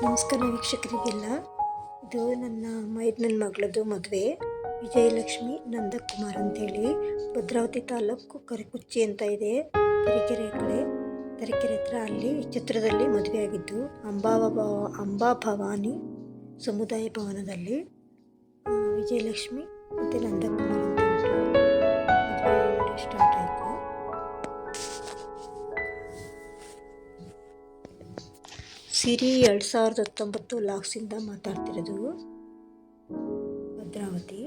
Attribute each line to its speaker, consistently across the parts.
Speaker 1: ನಮಸ್ಕಾರ ವೀಕ್ಷಕರಿಗೆಲ್ಲ. ಇದು ನನ್ನ ಮೈದನ ಮಗಳದ್ದು ಮದುವೆ. ವಿಜಯಲಕ್ಷ್ಮಿ ನಂದಕುಮಾರ್ ಅಂತೇಳಿ ಭದ್ರಾವತಿ ತಾಲೂಕು ಕರಿಕುಚ್ಚಿ ಅಂತ ಇದೆ, ತರೀಕೆರೆ ಕಡೆ, ತರೀಕೆರೆ ಹತ್ರ. ಅಲ್ಲಿ ಚಿತ್ರದಲ್ಲಿ ಮದುವೆ ಆಗಿದ್ದು ಅಂಬಾ ಭವಾನಿ ಸಮುದಾಯ ಭವನದಲ್ಲಿ. ವಿಜಯಲಕ್ಷ್ಮಿ ಮತ್ತು ನಂದಕುಮಾರ್ ಅಂತ ಮದುವೆ ನೋಡಿ ಸ್ಟಾರ್ಟ್ ಆಯಿತು. ಸಿರಿ 2019 ಲಾಕ್ಸಿಂದ ಮಾತಾಡ್ತಿರೋದು, ಭದ್ರಾವತಿ.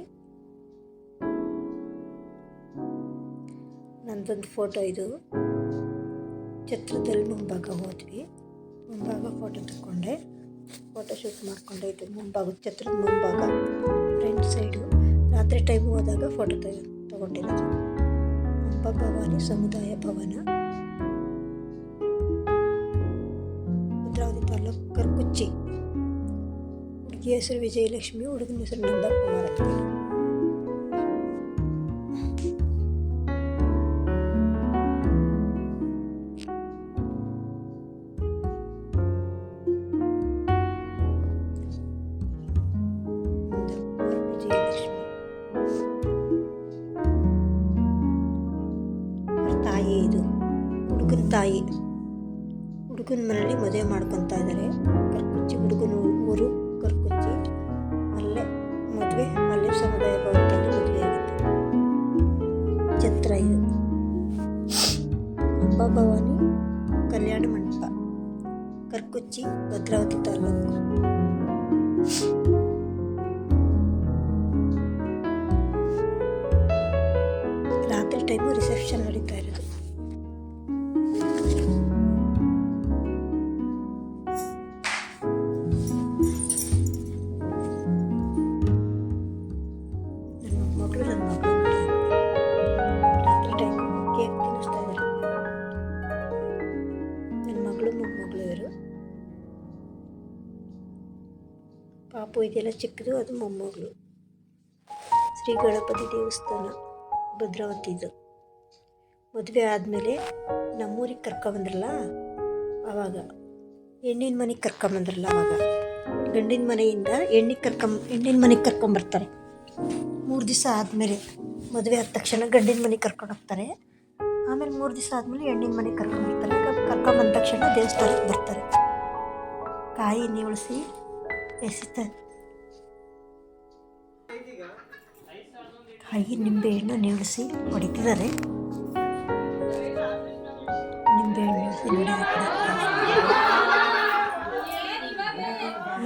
Speaker 1: ನಂದೊಂದು ಫೋಟೋ ಇದು. ಛತ್ರದಲ್ಲಿ ಮುಂಭಾಗ ಹೋದ್ವಿ, ಮುಂಭಾಗ ಫೋಟೋ ತಗೊಂಡೆ, ಫೋಟೋ ಶೂಟ್ ಮಾಡಿಕೊಂಡೆ. ಇದು ಮುಂಭಾಗ, ಛತ್ರದ ಮುಂಭಾಗ ಫ್ರಂಟ್ ಸೈಡು. ರಾತ್ರಿ ಟೈಮ್ ಹೋದಾಗ ಫೋಟೋ ತಗೊಂಡಿರೋದು. ಅಂಬಾ ಭವಾನಿ ಸಮುದಾಯ ಭವನ, ಭದ್ರಾವತಿ ತಾಲೂಕು ಕರಿಕುಚ್ಚಿ. ಹುಡುಗಿ ಹೆಸರು ವಿಜಯಲಕ್ಷ್ಮಿ, ಹುಡುಗನ ಹೆಸರು ನಂದಕುಮಾರ್ ಅಂತ. ವಿಜಯಲಕ್ಷ್ಮಿ ಅವ್ರ ತಾಯಿ, ಇದು ಹುಡುಗನ ತಾಯಿ. ಹುಡುಗನ ಮನೇಲಿ ಮದುವೆ ಮಾಡ್ಕೊತಾ ಇದ್ದಾರೆ. ಕರಿಕುಚ್ಚಿ ಹುಡುಗನ ಊರು ಕರಿಕುಚ್ಚಿ. ಅಲ್ಲೇ ಮದುವೆ, ಅಲ್ಲೇ ಸಮುದಾಯ ಭವನದಲ್ಲಿ ಮದುವೆ ಆಗಿತ್ತು. ಛತ್ರ ಇದು. ಅಂಬಾ ಭವಾನಿ ಕಲ್ಯಾಣ ಮಂಟಪ, ಕರಿಕುಚ್ಚಿ, ಭದ್ರಾವತಿ ತಾಲೂಕು. ರಾತ್ರಿ ಟೈಮು ರಿಸೆಪ್ಷನ್ ನಡೀತಾ ಇರೋದು. ರಾತ್ರಿ ಟೈಮ್ ಕೇಕ್ ತಿನ್ನಿಸ್ತಾ ಇದ್ದಾರೆ. ನನ್ನ ಮಗಳು ಮೊಮ್ಮಗಳು ಇವರು. ಪಾಪು ಇದೆಲ್ಲ ಚಿಕ್ಕದು, ಅದು ಮೊಮ್ಮಗಳು. ಶ್ರೀ ಗಣಪತಿ ದೇವಸ್ಥಾನ, ಭದ್ರಾವತಿದು. ಮದುವೆ ಆದಮೇಲೆ ನಮ್ಮೂರಿಗೆ ಕರ್ಕೊಂಬಂದ್ರಲ್ಲ, ಆವಾಗ ಹೆಣ್ಣಿನ ಮನೆಗೆ ಕರ್ಕೊಂಬಂದ್ರಲ್ಲ, ಆವಾಗ ಗಂಡಿನ ಮನೆಯಿಂದ ಹೆಣ್ಣಿನ ಮನೆಗೆ ಕರ್ಕೊಂಬರ್ತಾರೆ. 3 ದಿವಸ ಆದಮೇಲೆ, ಮದುವೆ ಆದ ತಕ್ಷಣ ಗಂಡಿನ ಮನೆಗೆ ಕರ್ಕೊಂಡು ಹೋಗ್ತಾರೆ. ಆಮೇಲೆ 3 ದಿವಸ ಆದಮೇಲೆ ಹೆಣ್ಣಿನ ಮನೆಗೆ ಕರ್ಕೊಂಬರ್ತಾರೆ. ಕರ್ಕೊಂಬಂದ ತಕ್ಷಣ ದೇವಸ್ಥಾನಕ್ಕೆ ಬರ್ತಾರೆ. ಕಾಯಿ ನೀವಳಿಸಿ ಎಸಿತಾರೆ. ಕಾಯಿ ನಿಂಬೆಹಣ್ಣು ನೀವಳಿಸಿ ಹೊಡಿತಿದ್ದಾರೆ. ನಿಂಬೆಹಣ್ಣು ನೀವಳಿಸಿ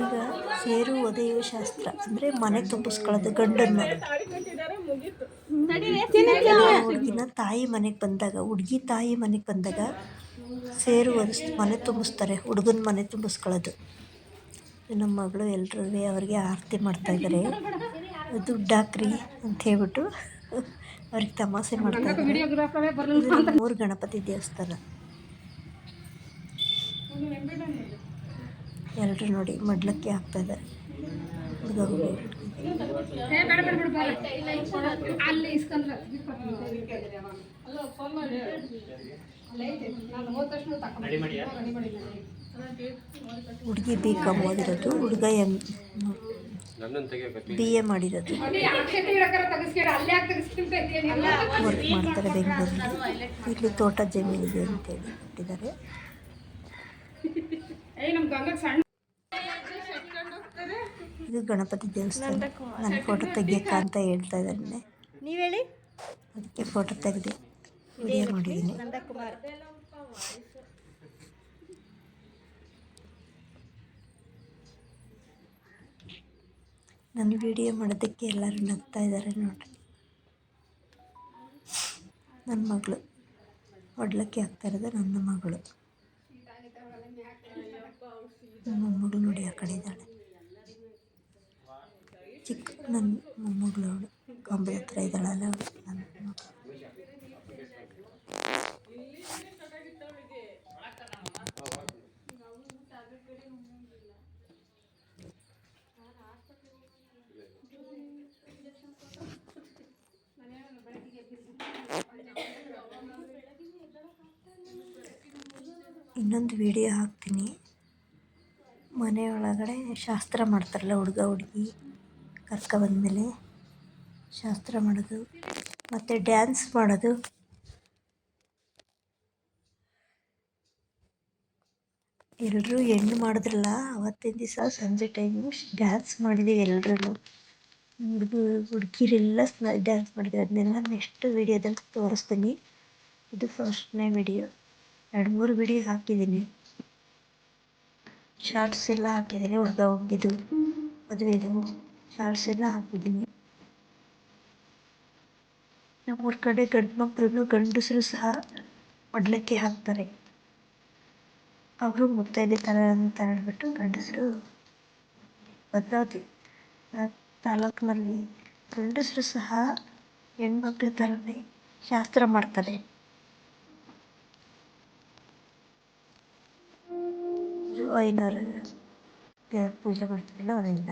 Speaker 1: ಈಗ ಸೇರು ಒದೆಯುವ ಶಾಸ್ತ್ರ ಅಂದರೆ ಮನೆ ತುಂಬಿಸ್ಕೊಳ್ಳೋದು ಗಂಡನ್ನ. ಹುಡುಗಿನ ತಾಯಿ ಮನೆಗೆ ಬಂದಾಗ, ಹುಡುಗಿ ತಾಯಿ ಮನೆಗೆ ಬಂದಾಗ ಸೇರು ಮನೆ ತುಂಬಿಸ್ತಾರೆ, ಹುಡುಗನ ಮನೆ ತುಂಬಿಸ್ಕೊಳ್ಳೋದು. ನಮ್ಮ ಮಗಳು ಎಲ್ಲರೂ ಅವ್ರಿಗೆ ಆರತಿ ಮಾಡ್ತಾಯಿದ್ದಾರೆ. ದುಡ್ಡು ಹಾಕ್ರಿ ಅಂತ ಹೇಳ್ಬಿಟ್ಟು ಅವ್ರಿಗೆ ತಮಾಷೆ ಮಾಡ್ತಾಯಿದ್ದಾರೆ. 3 ಗಣಪತಿ ದೇವಸ್ಥಾನ. ಎಲ್ಲರೂ ನೋಡಿ ಮಡ್ಲಕ್ಕಿ ಹಾಕ್ತಾಯಿದ್ದಾರೆ. ಹುಡುಗಿ B.Com ಓದಿರೋದು, ಹುಡುಗ BA ಮಾಡಿರೋದು. ವರ್ಕ್ ಮಾಡ್ತಾರೆ ಬೆಂಗಳೂರಲ್ಲಿ. ಇಲ್ಲಿ ತೋಟ ಜಮೀನಿದೆ ಅಂತೇಳಿ ಕೊಟ್ಟಿದ್ದಾರೆ. ಇದು ಗಣಪತಿ ದೇವಸ್ಥಾನ. ನನ್ನ ಫೋಟೋ ತೆಗಿಯಕ್ಕ ಅಂತ ಹೇಳ್ತಾ ಇದ್ದಾರೆ. ನೀವು ಹೇಳಿ, ಅದಕ್ಕೆ ಫೋಟೋ ತೆಗೆದು ವಿಡಿಯೋ ಮಾಡಿದ್ದೀನಿ. ನನ್ನ ವಿಡಿಯೋ ಮಾಡೋದಕ್ಕೆ ಎಲ್ಲರೂ ನಗ್ತಾ ಇದ್ದಾರೆ ನೋಡ್ರಿ. ನನ್ನ ಮಗಳು ಒಡ್ಲಕ್ಕಿ ಹಾಕ್ತಾ ಇರೋದು ನನ್ನ ಮಗಳು. ನನ್ನ ಮೊಮ್ಮಗಳು ನೋಡಿ ಆ ಕಡೆ ಇದ್ದಾಳೆ. ಚಿಕ್ಕ ನನ್ನ ಮೊಮ್ಮಗಳು ಅವಳು, ಕಂಬದ ಹತ್ರ ಇದ್ದಾಳಲ್ಲ ಅವಳು ನನ್ನ ಮಗಳು. ಇನ್ನೊಂದು ವಿಡಿಯೋ ಹಾಕ್ತೀನಿ. ಮನೆ ಒಳಗಡೆ ಶಾಸ್ತ್ರ ಮಾಡ್ತಾರಲ್ಲ, ಹುಡುಗ ಹುಡುಗಿ ಬಂದಮೇಲೆ ಶಾಸ್ತ್ರ ಮಾಡೋದು ಮತ್ತು ಡ್ಯಾನ್ಸ್ ಮಾಡೋದು. ಎಲ್ಲರೂ ಹೆಣ್ಣು ಮಾಡಿದ್ರಲ್ಲ ಅವತ್ತಿನ ದಿವಸ ಸಂಜೆ ಟೈಮು ಡ್ಯಾನ್ಸ್ ಮಾಡಿದ್ದೀವಿ ಎಲ್ಲರೂ. ಹುಡುಗಿರೆಲ್ಲ ಡ್ಯಾನ್ಸ್ ಮಾಡಿದ್ದೀವಿ. ಅದನ್ನೆಲ್ಲ ನೆಕ್ಸ್ಟ್ ವೀಡಿಯೋದಲ್ಲಿ ತೋರಿಸ್ತೀನಿ. ಇದು ಫಸ್ಟ್ನೇ ವಿಡಿಯೋ. 2-3 ವಿಡಿಯೋ ಹಾಕಿದ್ದೀನಿ, ಶಾರ್ಟ್ಸ್ ಎಲ್ಲ ಹಾಕಿದ್ದೀನಿ. ಹುಡುಗ ಹೋಗಿದ್ದು ಮದುವೆದು ಶಾರ್ಟ್ಸ್ ಎಲ್ಲ ಹಾಕಿದ್ದೀನಿ. ನಮ್ಮೂರ ಕಡೆ ಗಂಡು ಮಕ್ಕಳು ಗಂಡಸರು ಸಹ ಮಡ್ಲಕ್ಕಿ ಹಾಕ್ತಾರೆ. ಅವರು ಮುತ್ತೈದೆ ಥರ ಅಂತ ಹೇಳ್ಬಿಟ್ಟು ಗಂಡಸರು ಭದ್ರಾವತಿ ತಾಲೂಕಿನಲ್ಲಿ ಗಂಡಸರು ಸಹ ಹೆಣ್ಮಕ್ಳ ಥರನೇ ಶಾಸ್ತ್ರ ಮಾಡ್ತಾರೆ. ಐನೂರು ಪೂಜೆ ಮಾಡ್ತಾರಲ್ಲ ಅವರಿಂದ.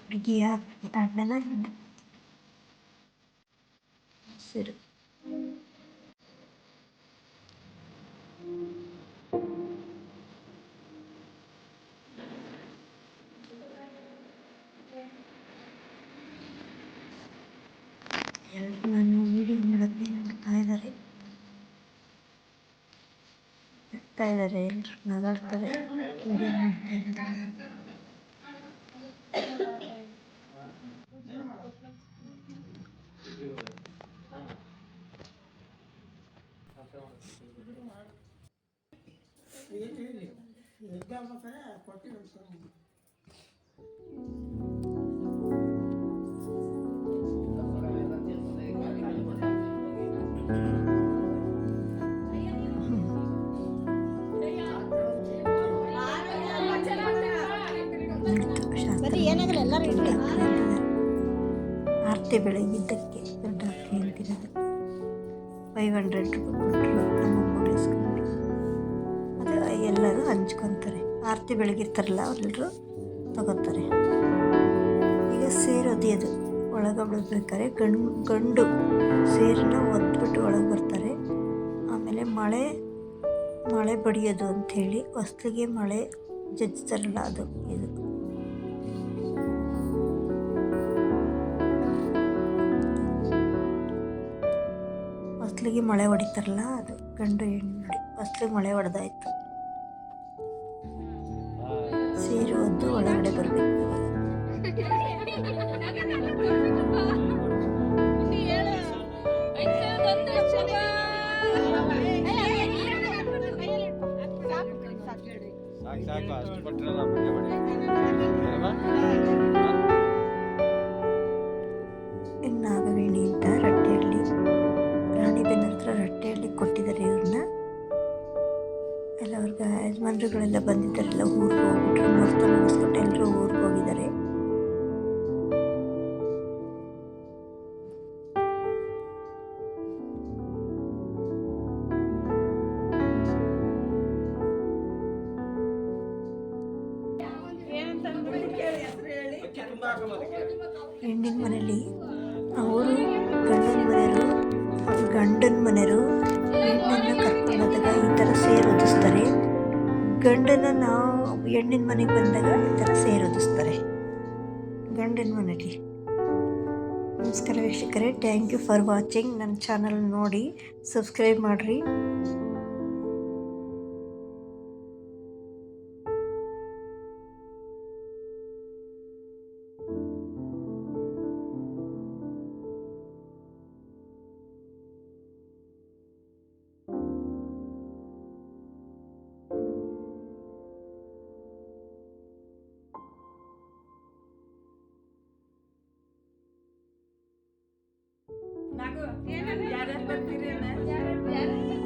Speaker 1: ಹುಡುಗಿಯ ಅಣ್ಣನ ಹೆಸರು ಎಲ್ಲರೂ ನಾನು ವಿಡಿಯೋ ಮಾಡೋದನ್ನೇ ನೋಡ್ತಾ ಇದ್ದಾರೆ, ಎಲ್ಲರೂ ನಗಾಡ್ತಾರೆ ವಿಡಿಯೋ ನೋಡ್ತಾ ಇದ್ದಾರೆ. ಆರತಿ ಬೆಳಗಿದ್ದಕ್ಕೆ ದೊಡ್ಡ ಆರತಿ ಅಂತಿರೋದು. 500 ರೂಪಾಯಿ ಕೊಟ್ಟರು ನಮ್ಮ ಮೂಡಿಸ್ಕೊಂಡು ಅದು ಎಲ್ಲರೂ ಹಂಚ್ಕೊತಾರೆ. ಆರತಿ ಬೆಳಗಿರ್ತಾರಲ್ಲ ಅವರೆಲ್ಲರೂ ತಗೋತಾರೆ. ಈಗ ಸೇರು ಒದೆಯೋದು ಒಳಗೆ ಬಿಡ್ಬೇಕಾದ್ರೆ ಗಂಡು ಸೇರನ್ನ ಒದ್ಬಿಟ್ಟು ಒಳಗೆ ಬರ್ತಾರೆ. ಆಮೇಲೆ ಮಳೆ ಬಡಿಯೋದು ಅಂಥೇಳಿ ಹೊಸ್ಲಿಗೆ ಮಳೆ ಜಜ್ತಾರಲ್ಲ ಅದು ಇದು. ಹೊಸ್ಲಿಗೆ ಮಳೆ ಹೊಡಿತಾರಲ್ಲ ಅದು ಗಂಡು ಹೆಣ್ಣು ನೋಡಿ. ಹೊಸ್ಲಿಗೆ ಮಳೆ ಹೊಡೆದಾಯ್ತು, ಸೇರು ಒದ್ದು ಒಳಗಡೆ ಬರಬೇಕು. ನಾಗವೇಣಿ ಅಂತ ರಟ್ಟೆಹಳ್ಳಿ, ರಾಣಿಬೆನ್ನೂರ ಹತ್ರ ರಟ್ಟೆಹಳ್ಳಿ ಕೊಟ್ಟಿದ್ದಾರೆ ಇವ್ರನ್ನ. ಎಲ್ಲ ಅವ್ರಿಗೆ ಯಜಮಾನ್ರುಗಳೆಲ್ಲ ಬಂದಿದ್ದಾರೆಲ್ಲ ಊರಿಗೆ ಹೋಗ್ಬಿಟ್ರು. ಮುಹೂರ್ತ ಮುಗಿಸ್ಬಿಟ್ಟು ಎಲ್ಲರೂ ಊರಿಗೆ ಹೋಗಿದ್ದಾರೆ. ಹೆಣ್ಣಿನ ಮನೇಲಿ ಅವರು ಗಂಡನ ಮನೆಯವರು ಹೆಣ್ಣನ್ನು ಕರ್ಕೊಂಡೋದಾಗ ಈ ಥರ ಸೇರು ಒದಿಸ್ತಾರೆ. ಗಂಡನ ನಾವು ಹೆಣ್ಣಿನ ಮನೆಗೆ ಬಂದಾಗ ಈ ಥರ ಸೇರು ಒದಿಸ್ತಾರೆ ಗಂಡನ ಮನೇಲಿ. ನಮಸ್ಕಾರ ವೀಕ್ಷಕರೇ, ಥ್ಯಾಂಕ್ ಯು ಫಾರ್ ವಾಚಿಂಗ್. ನನ್ನ ಚಾನಲ್ ನೋಡಿ ಸಬ್ಸ್ಕ್ರೈಬ್ ಮಾಡಿರಿ.
Speaker 2: నాకు ಯಾರ್ಯಾರು ಬರ್ತೀರಿ ಅಣ್ಣ?